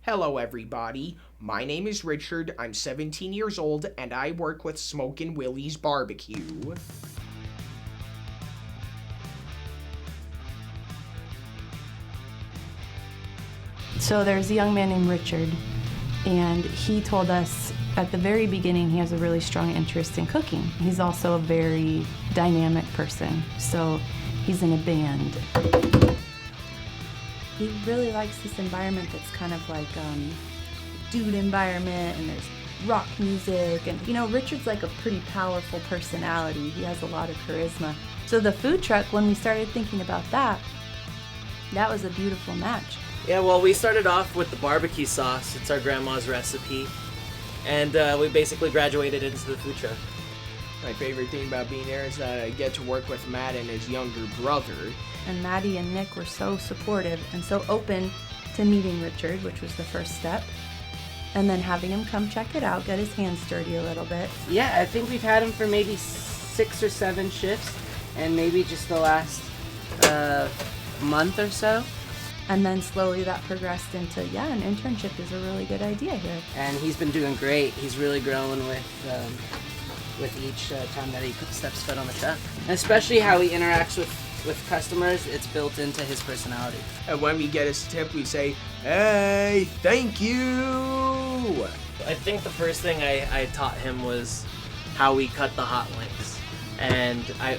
Hello, everybody. My name is Richard. I'm 17 years old, and I work with Smokin' Willie's Barbecue. So there's a young man named Richard, and he told us at the very beginning he has a really strong interest in cooking. He's also a very dynamic person, so he's in a band. He really likes this environment that's kind of like dude environment, and there's rock music, and Richard's like a pretty powerful personality. He has a lot of charisma. So the food truck, when we started thinking about that was a beautiful match. Yeah, well, we started off with the barbecue sauce. It's our grandma's recipe. And we basically graduated into the food truck. My favorite thing about being there is that I get to work with Matt and his younger brother. And Maddie and Nick were so supportive and so open to meeting Richard, which was the first step. And then having him come check it out, get his hands dirty a little bit. Yeah, I think we've had him for maybe 6 or 7 shifts, and maybe just the last month or so. And then slowly that progressed into, an internship is a really good idea here. And he's been doing great. He's really growing with each time that he steps foot on the truck. And especially how he interacts with customers, it's built into his personality. And when we get his tip, we say, "Hey, thank you!" I think the first thing I taught him was how we cut the hot links. And I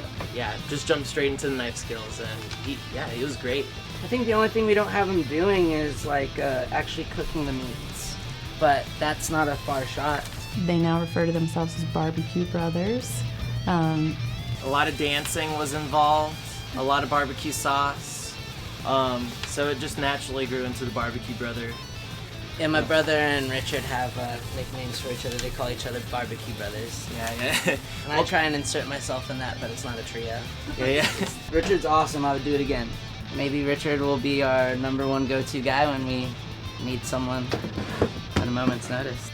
just jumped straight into the knife skills, and he was great. I think the only thing we don't have him doing is actually cooking the meats, but that's not a far shot. They now refer to themselves as Barbecue Brothers. A lot of dancing was involved, a lot of barbecue sauce, so it just naturally grew into the Barbecue Brother. And my brother and Richard have nicknames for each other. They call each other Barbecue Brothers. Yeah. And I try and insert myself in that, but it's not a trio. Yeah. Richard's awesome. I would do it again. Maybe Richard will be our number one go-to guy when we need someone at a moment's notice.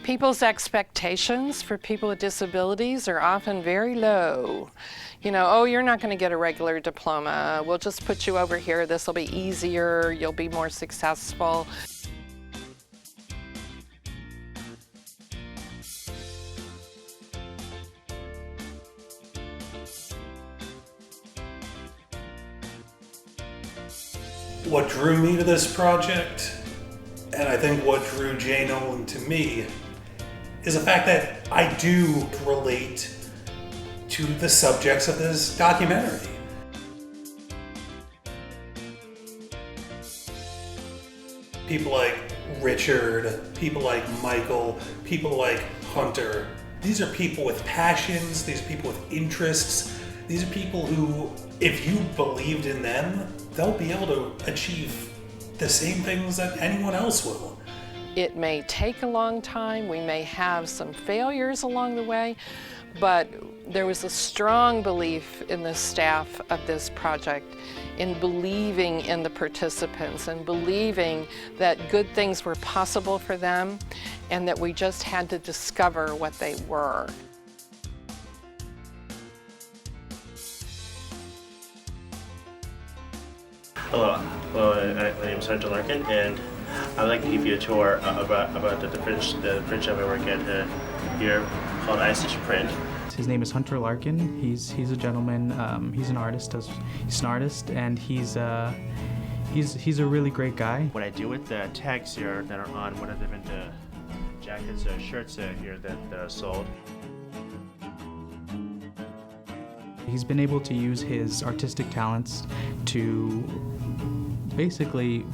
People's expectations for people with disabilities are often very low. You're not going to get a regular diploma. We'll just put you over here. This will be easier. You'll be more successful. What drew me to this project, and I think what drew Jay Nolan to me, is the fact that I do relate to the subjects of this documentary. People like Richard, people like Michael, people like Hunter. These are people with passions, these are people with interests. These are people who, if you believed in them, they'll be able to achieve the same things that anyone else will. It may take a long time. We may have some failures along the way, but there was a strong belief in the staff of this project in believing in the participants and believing that good things were possible for them and that we just had to discover what they were. Hello, my name is Hunter Larkin, and I would like to give you a tour about the print shop I work at here called iStitch Print. His name is Hunter Larkin. He's a gentleman. He's an artist. And he's a really great guy. What I do with the tags here that are on one of the different jackets, shirts here that are sold. He's been able to use his artistic talents to basically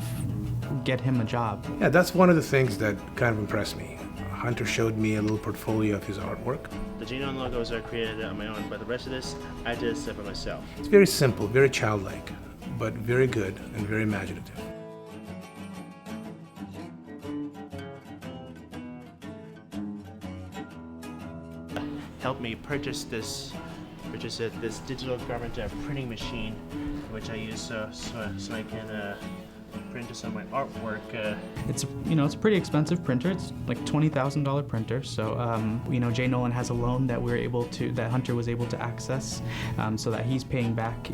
get him a job. Yeah, that's one of the things that kind of impressed me. Hunter showed me a little portfolio of his artwork. The Jay Nolan logos are created on my own, but the rest of this I did for myself. It's very simple, very childlike, but very good and very imaginative. Helped me purchase this digital garment printing machine, which I use so I can print some of my artwork. It's it's a pretty expensive printer. It's like $20,000 printer. So Jay Nolan has a loan that that Hunter was able to access, so that he's paying back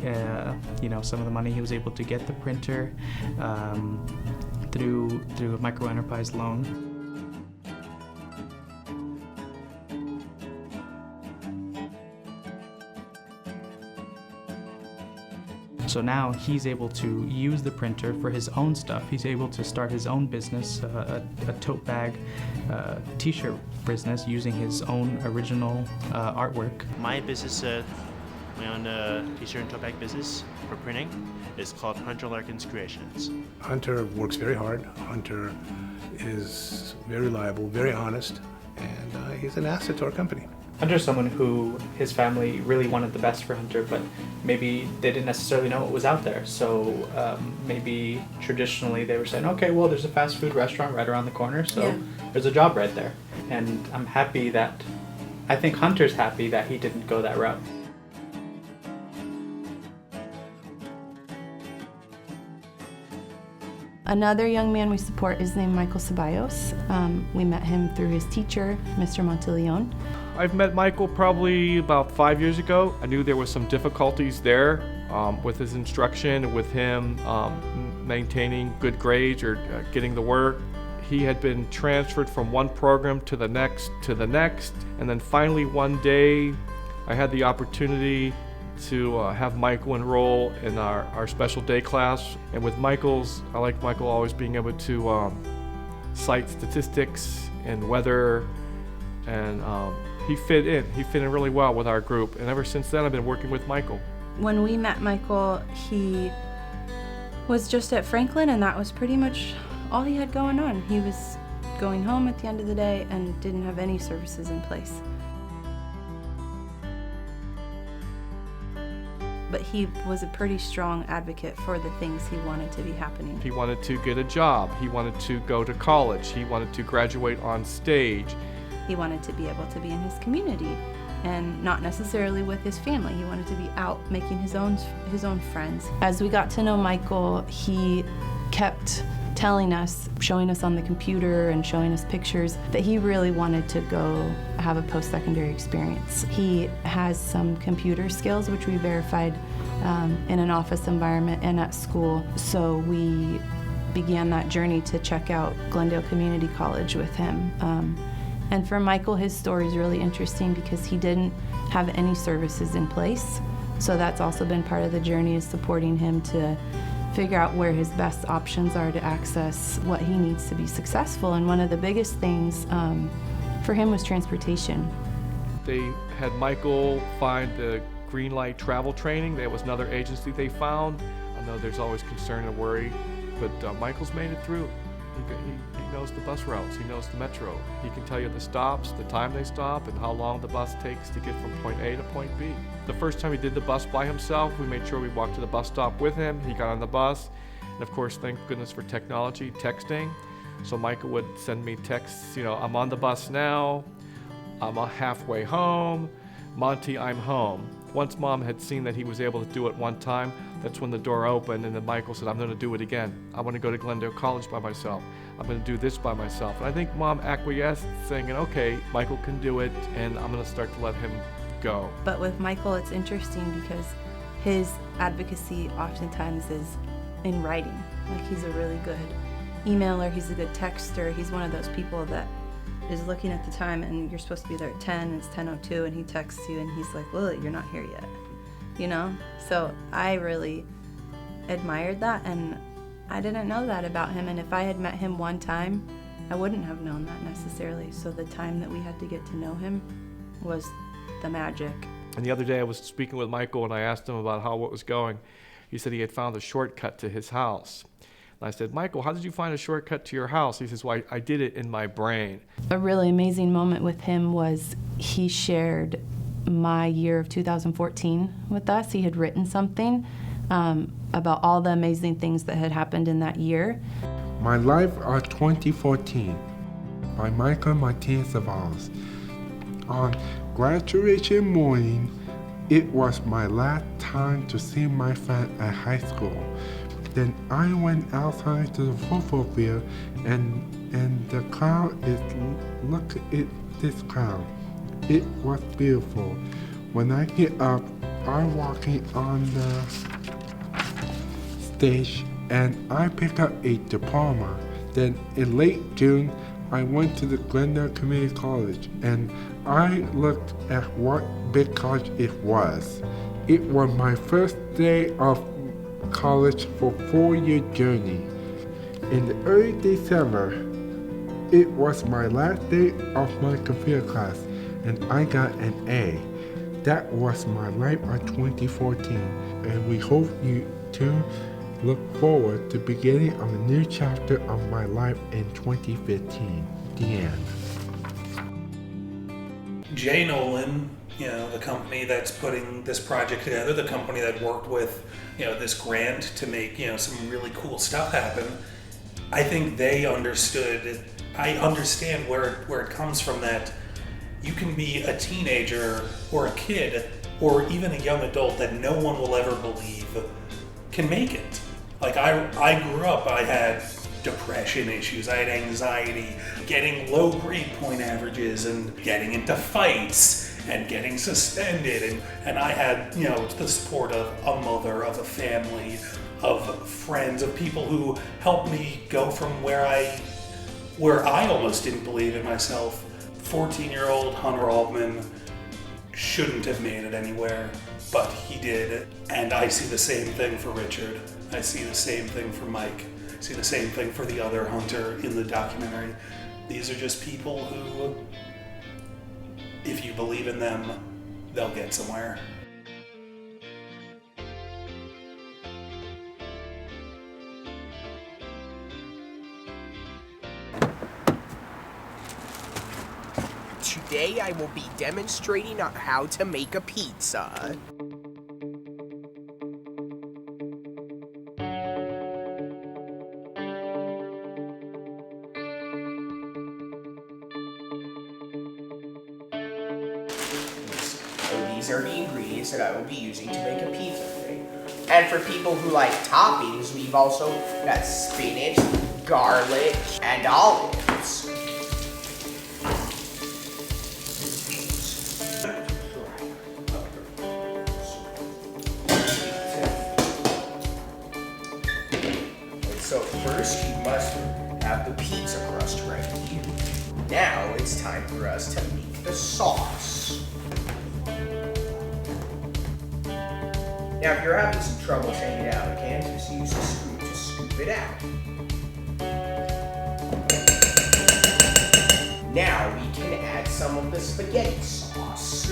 some of the money he was able to get the printer through a microenterprise loan. So now he's able to use the printer for his own stuff. He's able to start his own business, a tote bag, t-shirt business using his own original artwork. My business, my own t-shirt and tote bag business for printing, is called Hunter Larkin's Creations. Hunter works very hard. Hunter is very reliable, very honest, and he's an asset to our company. Hunter's someone who his family really wanted the best for Hunter, but maybe they didn't necessarily know what was out there. So maybe traditionally they were saying, okay, well, there's a fast food restaurant right around the corner, so there's a job right there. And I think Hunter's happy that he didn't go that route. Another young man we support is named Michael Ceballos. We met him through his teacher, Mr. Monteleone. I've met Michael probably about 5 years ago. I knew there was some difficulties there with his instruction, with him maintaining good grades or getting the work. He had been transferred from one program to the next, and then finally one day I had the opportunity to have Michael enroll in our special day class. And with I like Michael always being able to cite statistics and weather, and he fit in really well with our group. And ever since then I've been working with Michael. When we met Michael, he was just at Franklin, and that was pretty much all he had going on. He was going home at the end of the day and didn't have any services in place. But he was a pretty strong advocate for the things he wanted to be happening. He wanted to get a job. He wanted to go to college. He wanted to graduate on stage. He wanted to be able to be in his community and not necessarily with his family. He wanted to be out making his own friends. As we got to know Michael, he kept telling us, showing us on the computer and showing us pictures, that he really wanted to go have a post-secondary experience. He has some computer skills, which we verified in an office environment and at school. So we began that journey to check out Glendale Community College with him. And for Michael, his story is really interesting because he didn't have any services in place. So that's also been part of the journey, is supporting him to figure out where his best options are to access what he needs to be successful. And one of the biggest things for him was transportation. They had Michael find the Green Light Travel Training. There was another agency they found. I know there's always concern and worry, but Michael's made it through. He knows the bus routes, he knows the metro. He can tell you the stops, the time they stop, and how long the bus takes to get from point A to point B. The first time he did the bus by himself, we made sure we walked to the bus stop with him. He got on the bus, and of course, thank goodness for technology, texting. So Michael would send me texts, I'm on the bus now, I'm halfway home, Monty, I'm home. Once Mom had seen that he was able to do it one time, that's when the door opened, and then Michael said, I'm going to do it again. I want to go to Glendale College by myself. I'm going to do this by myself. And I think Mom acquiesced, saying, okay, Michael can do it, and I'm going to start to let him go. But with Michael, it's interesting because his advocacy oftentimes is in writing. Like, he's a really good emailer, he's a good texter. He's one of those people that is looking at the time and you're supposed to be there at 10 and it's 10:02 and he texts you and he's like, Lily, you're not here yet. So I really admired that, and I didn't know that about him, and if I had met him one time, I wouldn't have known that necessarily. So the time that we had to get to know him was the magic. And the other day I was speaking with Michael and I asked him about how what was going. He said he had found a shortcut to his house. And I said, Michael, how did you find a shortcut to your house? He says, well, I did it in my brain. A really amazing moment with him was he shared my year of 2014 with us. He had written something about all the amazing things that had happened in that year. My Life of 2014 by Michael Martinez Ceballos. On graduation morning, it was my last time to see my friend at high school. Then I went outside to the football field, and the cloud is, look at this cloud. It was beautiful. When I get up, I'm walking on the stage and I pick up a diploma. Then in late June, I went to the Glendale Community College and I looked at what big college it was. It was my first day of college for a 4-year journey. In the early December, it was my last day of my computer class and I got an A. That was my life of 2014, and we hope you too look forward to beginning of a new chapter of my life in 2015. The end. Jay Nolan, the company that's putting this project together, the company that worked with, this grant to make, some really cool stuff happen, I think they understood. I understand where it comes from, that you can be a teenager or a kid or even a young adult that no one will ever believe can make it. Like I grew up, I had depression issues, I had anxiety, getting low grade point averages and getting into fights and getting suspended, and I had, the support of a mother, of a family, of friends, of people who helped me go from where I almost didn't believe in myself. 14-year-old Hunter Altman shouldn't have made it anywhere, but he did. And I see the same thing for Richard. I see the same thing for Mike. I see the same thing for the other Hunter in the documentary. These are just people who, if you believe in them, they'll get somewhere. Today I will be demonstrating on how to make a pizza. So these are the ingredients that I will be using to make a pizza today. And for people who like toppings, we've also got spinach, garlic, and olives. So first you must have the pizza crust right here. Now it's time for us to make the sauce. Now if you're having some trouble taking it out of the can, just use a scoop to scoop it out. Now we can add some of the spaghetti sauce.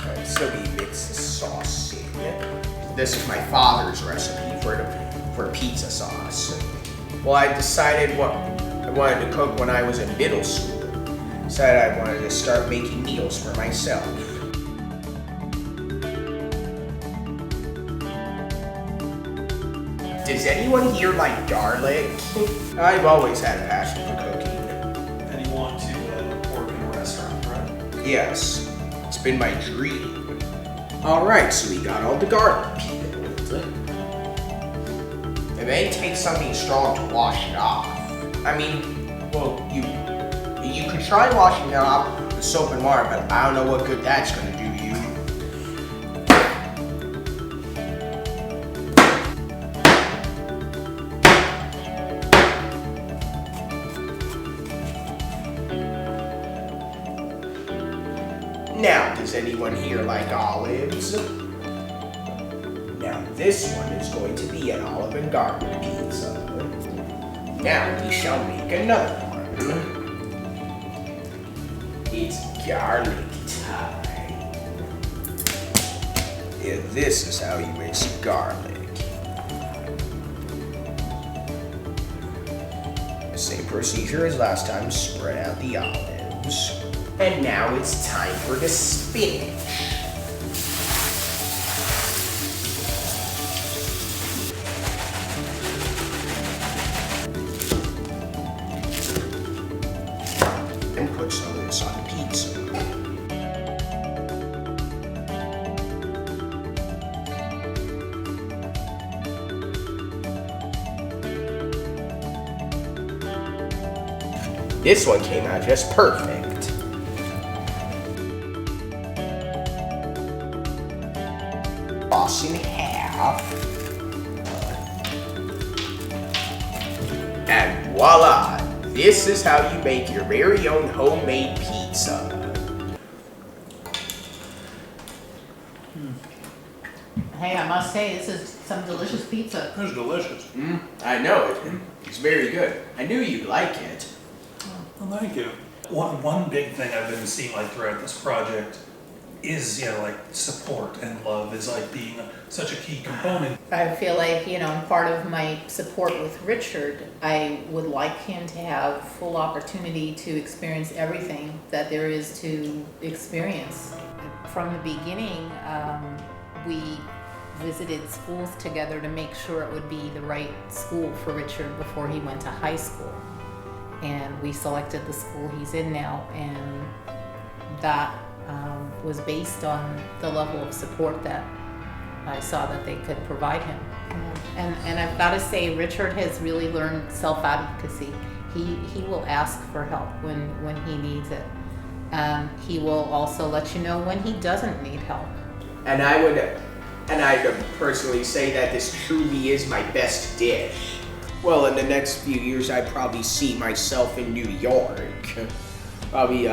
Alright, so we mix the sauce in. This is my father's recipe for pizza sauce. Well, I decided what I wanted to cook when I was in middle school. Decided I wanted to start making meals for myself. Does anyone here like garlic? I've always had a passion for cooking. And you want to work in a restaurant, right? Yes, it's been my dream. Alright, so we got all the garlic peeled. It may take something strong to wash it off. I mean, well, you could try washing it off with soap and water, but I don't know what good that's gonna do to you. Now, does anyone here like olives? Now, this one is going to be an olive and garlic pizza. Now, we shall make another one. It's garlic time. Yeah, this is how you mix garlic. The same procedure as last time, spread out the olives. And now it's time for the spinach. And put some of this on the pizza. This one came out just perfect. Toss in half. And voila! This is how you make your very own homemade pizza. Hey, I must say, this is some delicious pizza. It's delicious. I know it. It's very good. I knew you'd like it. Well, thank you. One big thing I've been seeing like throughout this project is, like support and love is like being such a key component. I feel like, part of my support with Richard, I would like him to have full opportunity to experience everything that there is to experience. From the beginning, we visited schools together to make sure it would be the right school for Richard before he went to high school. And we selected the school he's in now, and that was based on the level of support that I saw that they could provide him. And I've got to say, Richard has really learned self-advocacy. He will ask for help when he needs it. He will also let you know when he doesn't need help. And I would personally say that this truly is my best dish. Well, in the next few years, I'd probably see myself in New York. Probably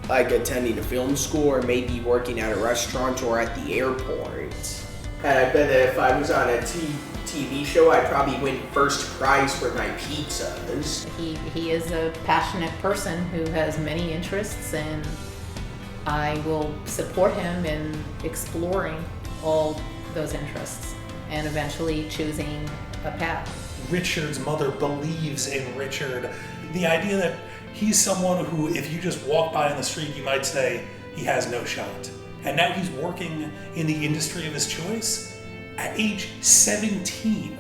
like attending a film school or maybe working at a restaurant or at the airport. And I bet that if I was on a TV show, I'd probably win first prize for my pizzas. He is a passionate person who has many interests, and I will support him in exploring all those interests and eventually choosing a path. Richard's mother believes in Richard. The idea that he's someone who, if you just walk by on the street, you might say he has no shot. And now he's working in the industry of his choice at age 17.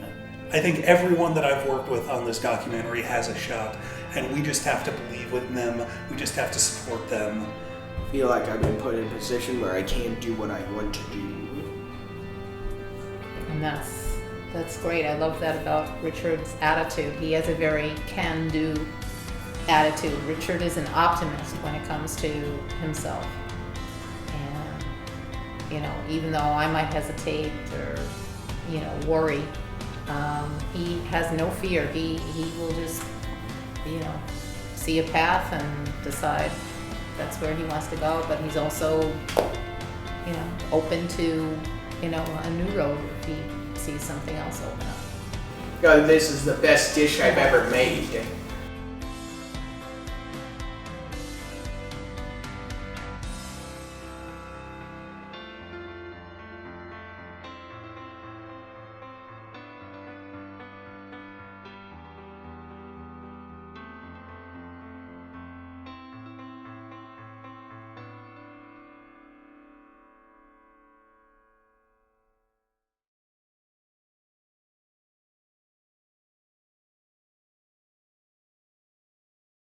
I think everyone that I've worked with on this documentary has a shot, and we just have to believe in them. We just have to support them. I feel like I've been put in a position where I can't do what I want to do. And that's great. I love that about Richard's attitude. He has a very can-do attitude. Richard is an optimist when it comes to himself. And, even though I might hesitate or, worry, he has no fear. He will just, see a path and decide that's where he wants to go. But he's also, open to, a new road if he sees something else open up. God, this is the best dish I've ever made.